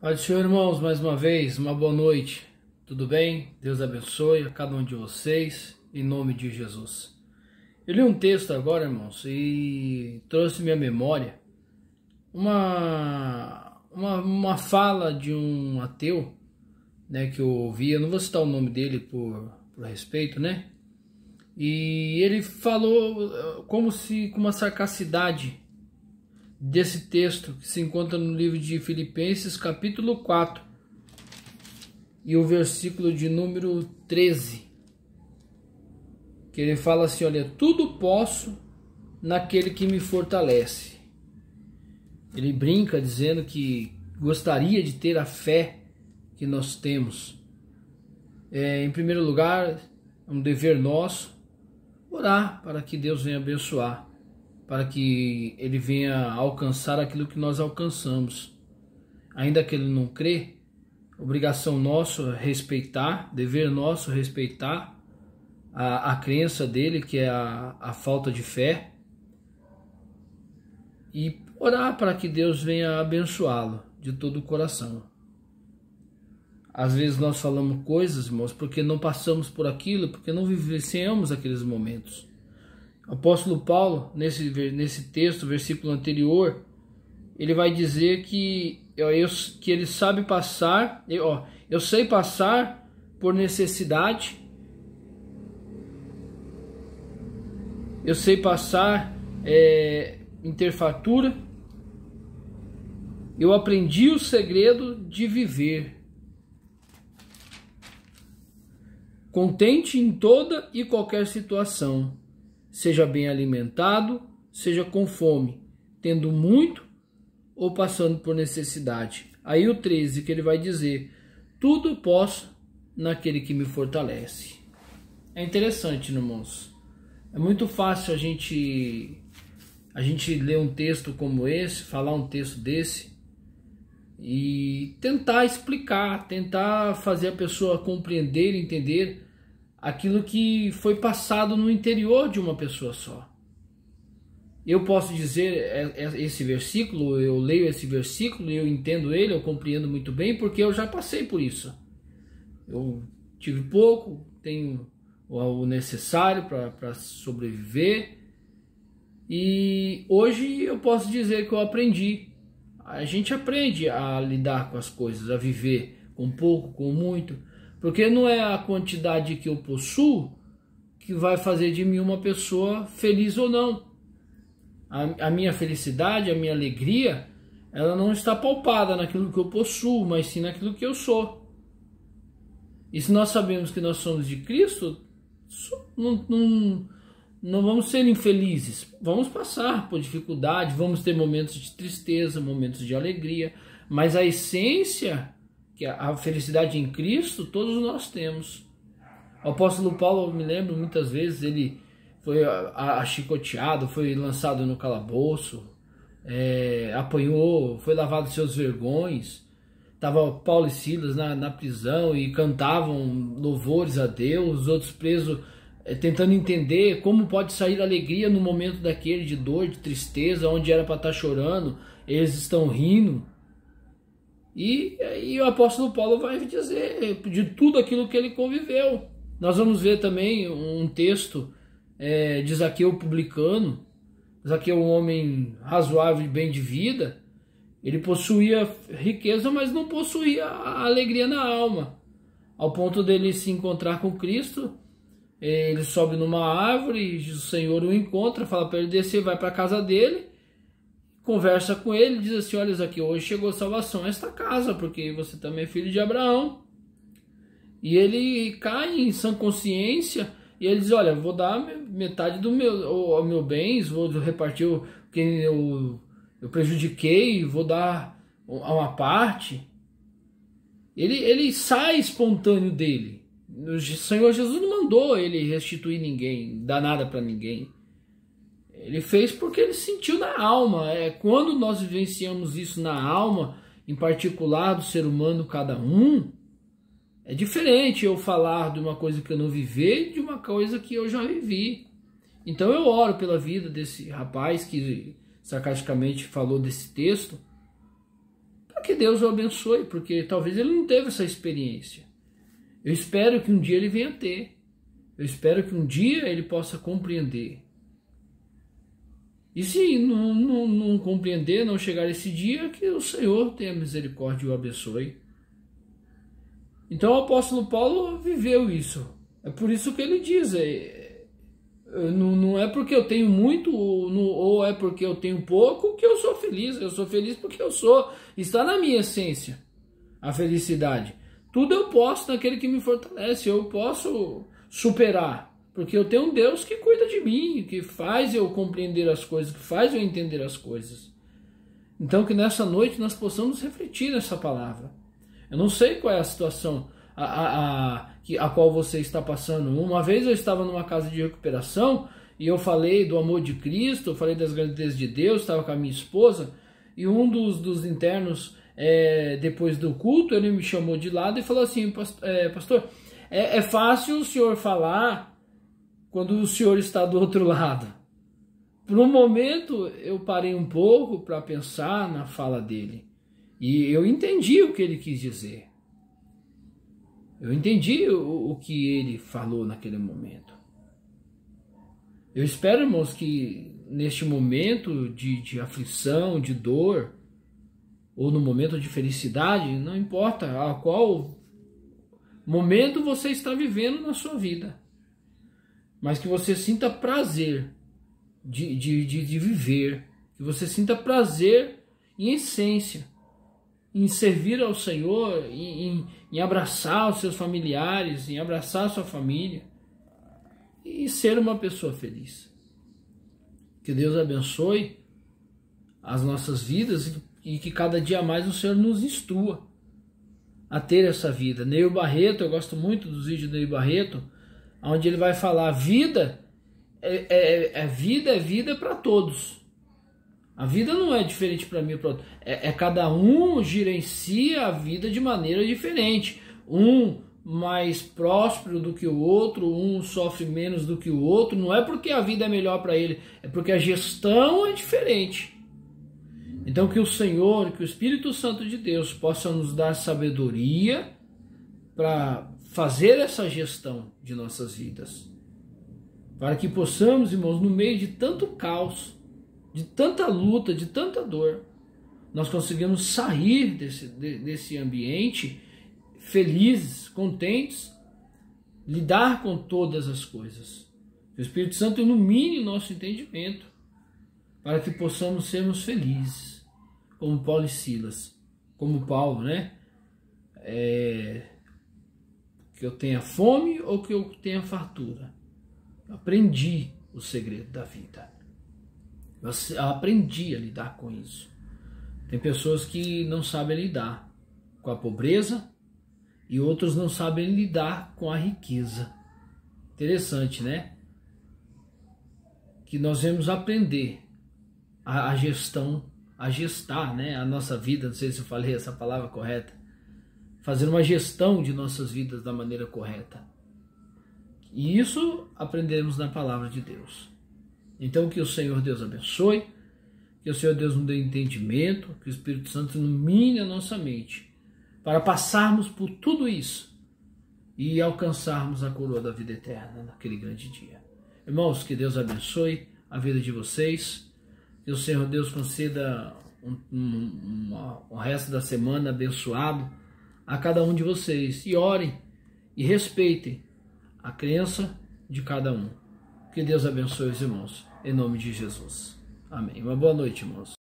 Pai do Senhor, irmãos, mais uma vez, uma boa noite. Tudo bem? Deus abençoe a cada um de vocês, em nome de Jesus. Eu li um texto agora, irmãos, e trouxe minha memória uma fala de um ateu, né, que eu ouvi. Eu não vou citar o nome dele por respeito, né? E ele falou como se com uma sarcacidade desse texto que se encontra no livro de Filipenses, capítulo 4, e o versículo de número 13, que ele fala assim: olha, tudo posso naquele que me fortalece. Ele brinca dizendo que gostaria de ter a fé que nós temos. Em primeiro lugar, é um dever nosso orar para que Deus venha abençoar, para que ele venha alcançar aquilo que nós alcançamos. Ainda que ele não crê, obrigação nossa é respeitar, dever nosso respeitar a crença dele, que é a falta de fé, e orar para que Deus venha abençoá-lo de todo o coração. Às vezes nós falamos coisas, irmãos, porque não passamos por aquilo, porque não vivenciamos aqueles momentos. O apóstolo Paulo, nesse texto, versículo anterior, ele vai dizer que ele sabe passar, eu sei passar por necessidade, eu sei passar em ter fartura, eu aprendi o segredo de viver contente em toda e qualquer situação, seja bem alimentado, seja com fome, tendo muito ou passando por necessidade. Aí o 13, que ele vai dizer: tudo posso naquele que me fortalece. É interessante, irmãos. É muito fácil a gente ler um texto como esse, falar um texto desse e tentar explicar, tentar fazer a pessoa compreender, entender aquilo que foi passado no interior de uma pessoa só. Eu posso dizer esse versículo, eu leio esse versículo, eu entendo ele, eu compreendo muito bem, porque eu já passei por isso. Eu tive pouco, tenho o necessário para sobreviver, e hoje eu posso dizer que eu aprendi. A gente aprende a lidar com as coisas, a viver com pouco, com muito, porque não é a quantidade que eu possuo que vai fazer de mim uma pessoa feliz ou não. A minha felicidade, a minha alegria, ela não está pautada naquilo que eu possuo, mas sim naquilo que eu sou. E se nós sabemos que nós somos de Cristo, não vamos ser infelizes. Vamos passar por dificuldade, vamos ter momentos de tristeza, momentos de alegria, mas a essência, que é a felicidade em Cristo, todos nós temos. O apóstolo Paulo, eu me lembro muitas vezes, ele foi chicoteado, foi lançado no calabouço, apanhou, foi lavado seus vergões. Estava Paulo e Silas na prisão e cantavam louvores a Deus, os outros presos tentando entender como pode sair alegria no momento daquele de dor, de tristeza, onde era para estar chorando, eles estão rindo. E o apóstolo Paulo vai dizer de tudo aquilo que ele conviveu. Nós vamos ver também um texto de Zaqueu publicano. Zaqueu, um homem razoável e bem de vida, ele possuía riqueza, mas não possuía a alegria na alma. Ao ponto dele se encontrar com Cristo, ele sobe numa árvore, o Senhor o encontra, fala para ele descer, vai para a casa dele, conversa com ele, diz assim: olha, Zaqueu, hoje chegou salvação a esta casa, porque você também é filho de Abraão. E ele cai em sã consciência, e ele diz: olha, vou dar metade do meu bens, vou repartir o que eu prejudiquei, vou dar uma parte. Ele sai espontâneo dele. O Senhor Jesus não mandou ele restituir ninguém, dar nada para ninguém. Ele fez porque ele sentiu na alma. Quando nós vivenciamos isso na alma, em particular do ser humano, cada um, é diferente eu falar de uma coisa que eu não vivi de uma coisa que eu já vivi. Então eu oro pela vida desse rapaz que sarcasticamente falou desse texto, que Deus o abençoe, porque talvez ele não teve essa experiência. Eu espero que um dia ele venha ter. Eu espero que um dia ele possa compreender. E se não compreender, não chegar esse dia, que o Senhor tenha misericórdia e o abençoe. Então o apóstolo Paulo viveu isso. É por isso que ele diz, não é porque eu tenho muito ou é porque eu tenho pouco que eu sou feliz. Eu sou feliz porque está na minha essência a felicidade. Tudo eu posso naquele que me fortalece, eu posso superar, porque eu tenho um Deus que cuida de mim, que faz eu compreender as coisas, que faz eu entender as coisas. Então que nessa noite nós possamos refletir nessa palavra. Eu não sei qual é a situação a qual você está passando. Uma vez eu estava numa casa de recuperação e eu falei do amor de Cristo, eu falei das grandezas de Deus, estava com a minha esposa, e um dos internos, depois do culto, ele me chamou de lado e falou assim: pastor, é fácil o senhor falar quando o senhor está do outro lado. Por um momento eu parei um pouco para pensar na fala dele. E eu entendi o que ele quis dizer. Eu entendi o que ele falou naquele momento. Eu espero, irmãos, que neste momento de aflição, de dor, ou no momento de felicidade, não importa a qual momento você está vivendo na sua vida, mas que você sinta prazer de viver, que você sinta prazer em essência, em servir ao Senhor, em abraçar os seus familiares, em abraçar a sua família e ser uma pessoa feliz. Que Deus abençoe as nossas vidas e que cada dia mais o Senhor nos instrua a ter essa vida. Neil Barreto, eu gosto muito dos vídeos de Neil Barreto, onde ele vai falar: vida é vida para todos. A vida não é diferente para mim e para outro. Cada um gerencia a vida de maneira diferente. Um mais próspero do que o outro, um sofre menos do que o outro. Não é porque a vida é melhor para ele, é porque a gestão é diferente. Então que o Senhor, que o Espírito Santo de Deus possa nos dar sabedoria para fazer essa gestão de nossas vidas. Para que possamos, irmãos, no meio de tanto caos, de tanta luta, de tanta dor, nós conseguimos sair desse ambiente felizes, contentes, lidar com todas as coisas. Que o Espírito Santo ilumine o nosso entendimento para que possamos sermos felizes, como Paulo e Silas, como Paulo, né? Que eu tenha fome ou que eu tenha fartura. Eu aprendi o segredo da vida. Eu aprendi a lidar com isso. Tem pessoas que não sabem lidar com a pobreza e outros não sabem lidar com a riqueza. Interessante, né? Que nós vamos aprender a gestar, né? A nossa vida. Não sei se eu falei essa palavra correta. Fazer uma gestão de nossas vidas da maneira correta. E isso aprendemos na palavra de Deus. Então que o Senhor Deus abençoe, que o Senhor Deus nos dê entendimento, que o Espírito Santo ilumine a nossa mente, para passarmos por tudo isso e alcançarmos a coroa da vida eterna naquele grande dia. Irmãos, que Deus abençoe a vida de vocês, que o Senhor Deus conceda o resto da semana abençoado a cada um de vocês, e orem e respeitem a crença de cada um. Que Deus abençoe os irmãos, em nome de Jesus. Amém. Uma boa noite, irmãos.